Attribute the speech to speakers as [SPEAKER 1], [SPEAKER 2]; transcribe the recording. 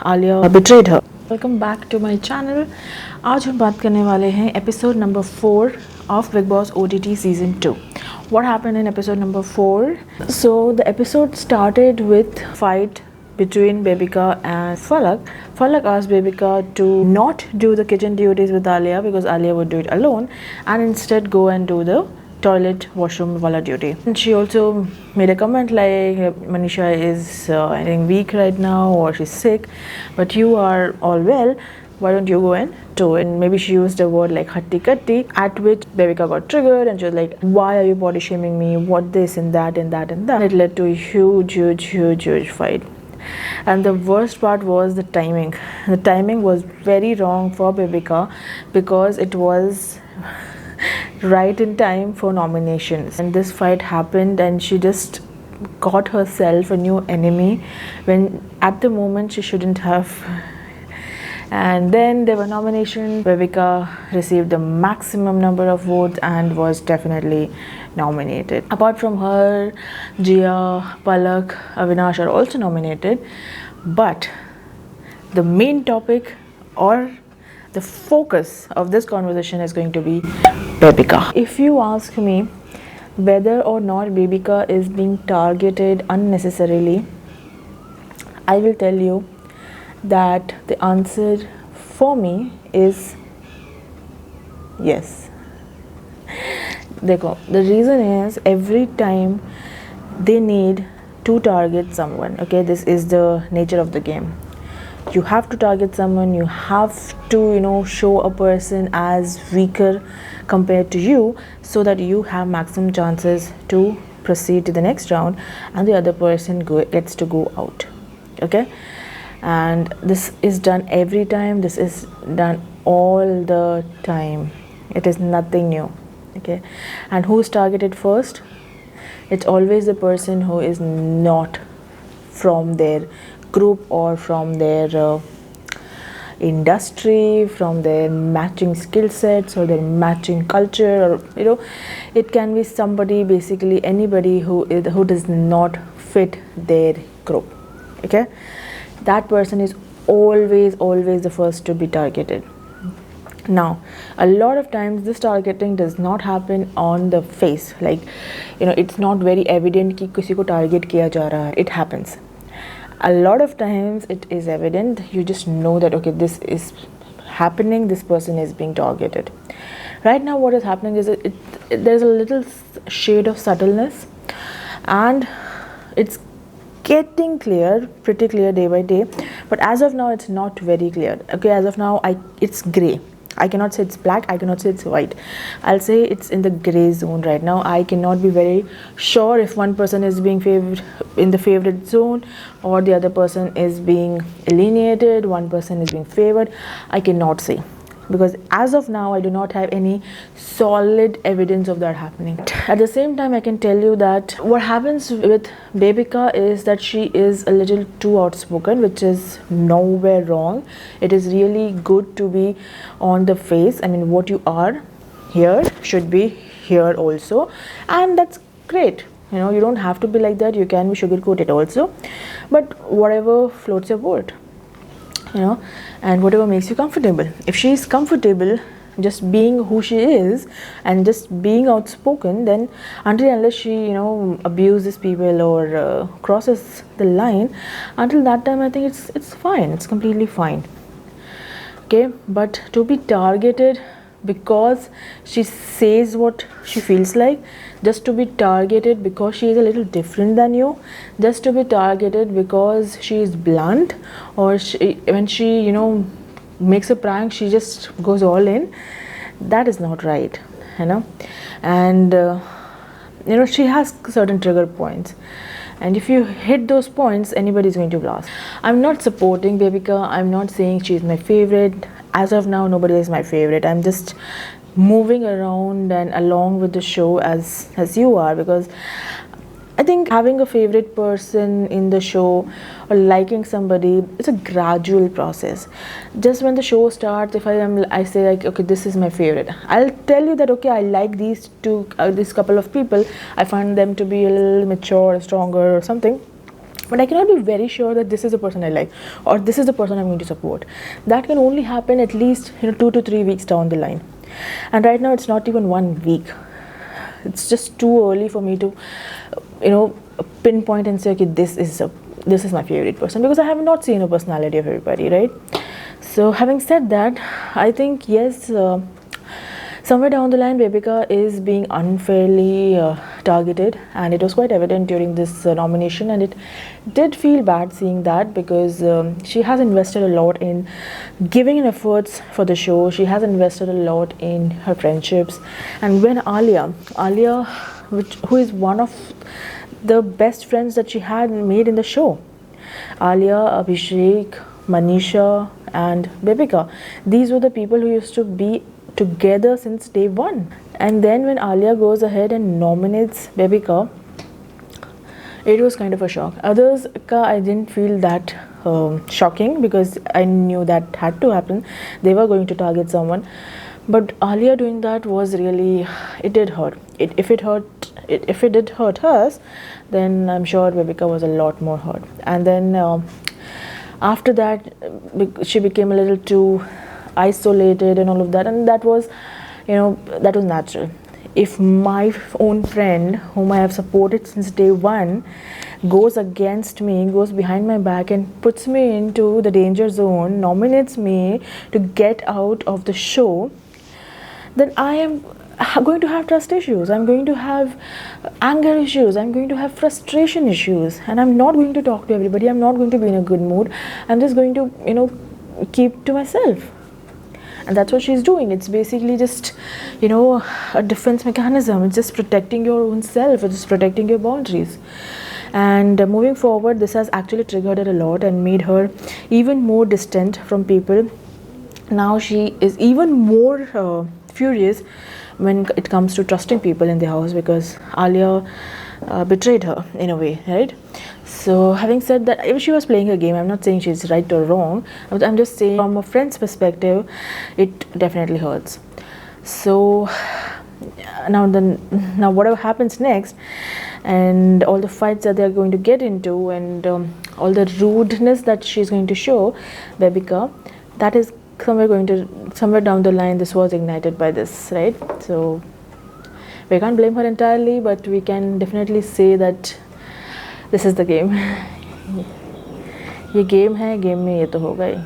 [SPEAKER 1] Alia betrayed her. Welcome back to my channel. आज हम बात करने वाले हैं episode number 4 of Big Boss OTT Season 2. What happened in episode number 4? So the episode started with fight between Bebika and Falak. Falak asked Bebika to not do the kitchen duties with Alia because Alia would do it alone and instead go and do the toilet washroom wala duty. And she also made a comment like Manisha is I think weak right now or she's sick, but you are all well, why don't you go and do it? And maybe she used a word like hatti katti, at which Bebika got triggered and she was like, why are you body shaming me, what this and that and that and that. It led to a huge fight. And the worst part was the timing. The timing was very wrong for Bebika because it was right in time for nominations, and this fight happened and she just got herself a new enemy when at the moment she shouldn't have. And then there were nominations. Bebika received the maximum number of votes and was definitely nominated. Apart from her, Jia, Palak, Avinash are also nominated, but the main topic or the focus of this conversation is going to be Bebika. If you ask me whether or not Bebika is being targeted unnecessarily, I will tell you that the answer for me is yes. The reason is every time they need to target someone, okay, this is the nature of the game. You have to target someone, you have to show a person as weaker compared to you so that you have maximum chances to proceed to the next round and the other person gets to go out, okay. And this is done every time, this is done all the time, it is nothing new, okay. And who's targeted first? It's always the person who is not from their group or from their industry, from their matching skill sets or their matching culture, or it can be somebody, basically anybody who does not fit their group, okay. That person is always the first to be targeted. Now a lot of times this targeting does not happen on the face, like it's not very evident कि किसी को target किया जा रहा है. It happens. A lot of times it is evident, you just know that okay, this is happening, this person is being targeted. Right now what is happening is there's a little shade of subtleness and it's getting pretty clear day by day, but as of now it's not very clear, okay. As of now it's gray. I cannot say it's black, I cannot say it's white. I'll say it's in the gray zone right now. I cannot be very sure if one person is being favored in the favorite zone or the other person is being alienated, one person is being favored. I cannot say because as of now I do not have any solid evidence of that happening. At the same time, I can tell you that what happens with Bebika is that she is a little too outspoken, which is nowhere wrong. It is really good to be on the face. I mean, what you are here should be here also, and that's great. You don't have to be like that. You can be sugar-coated also, but whatever floats your boat, and whatever makes you comfortable. If she is comfortable just being who she is and just being outspoken, then until unless she abuses people or crosses the line, until that time I think it's fine, it's completely fine, okay. But to be targeted because she says what she feels like, just to be targeted because she is a little different than you, just to be targeted because she is blunt, or when she makes a prank she just goes all in, that is not right, and she has certain trigger points, and if you hit those points, anybody is going to blast. I'm not supporting Bebika, I'm not saying she's my favorite. As of now, nobody is my favorite. I'm just moving around and along with the show as you are, because I think having a favorite person in the show or liking somebody, it's a gradual process. Just when the show starts, if I say like, okay, this is my favorite, I'll tell you that okay, I like these couple of people, I find them to be a little mature, stronger or something. but I cannot be very sure that this is the person I like or this is the person I'm going to support. That can only happen at least 2 to 3 weeks down the line, and right now it's not even 1 week. It's just too early for me to pinpoint and say, okay, this is my favorite person, because I have not seen a personality of everybody, right? So having said that, I think yes, somewhere down the line, Bebika is being unfairly targeted, and it was quite evident during this nomination, and it did feel bad seeing that, because she has invested a lot in giving in efforts for the show. She has invested a lot in her friendships, and when Alia, who is one of the best friends that she had made in the show, Alia, Abhishek, Manisha, and Bebika, these were the people who used to be together since day one. And then when Alia goes ahead and nominates Bebika, it was kind of a shock. Others I didn't feel that shocking, because I knew that had to happen. They were going to target someone, but Alia doing that was really, it did hurt. If it did hurt us, then I'm sure Bebika was a lot more hurt. And then after that, she became a little too isolated and all of that, and that was natural. If my own friend, whom I have supported since day one, goes against me, goes behind my back and puts me into the danger zone, nominates me to get out of the show, then I am going to have trust issues, I'm going to have anger issues, I'm going to have frustration issues, and I'm not going to talk to everybody, I'm not going to be in a good mood, I'm just going to keep to myself. And that's what she's doing. It's basically just a defense mechanism. It's just protecting your own self, it's just protecting your boundaries. And moving forward, this has actually triggered her a lot and made her even more distant from people. Now she is even more furious when it comes to trusting people in the house, because Alia betrayed her in a way, right? So having said that, if she was playing a game, I'm not saying she's right or wrong, I'm just saying from a friend's perspective, it definitely hurts. So now whatever happens next, and all the fights that they're going to get into, and all the rudeness that she's going to show Bebika, that is somewhere down the line, this was ignited by this, right? So we can't blame her entirely, but we can definitely say that this is the game. ये game है, game में ये तो होगा ही.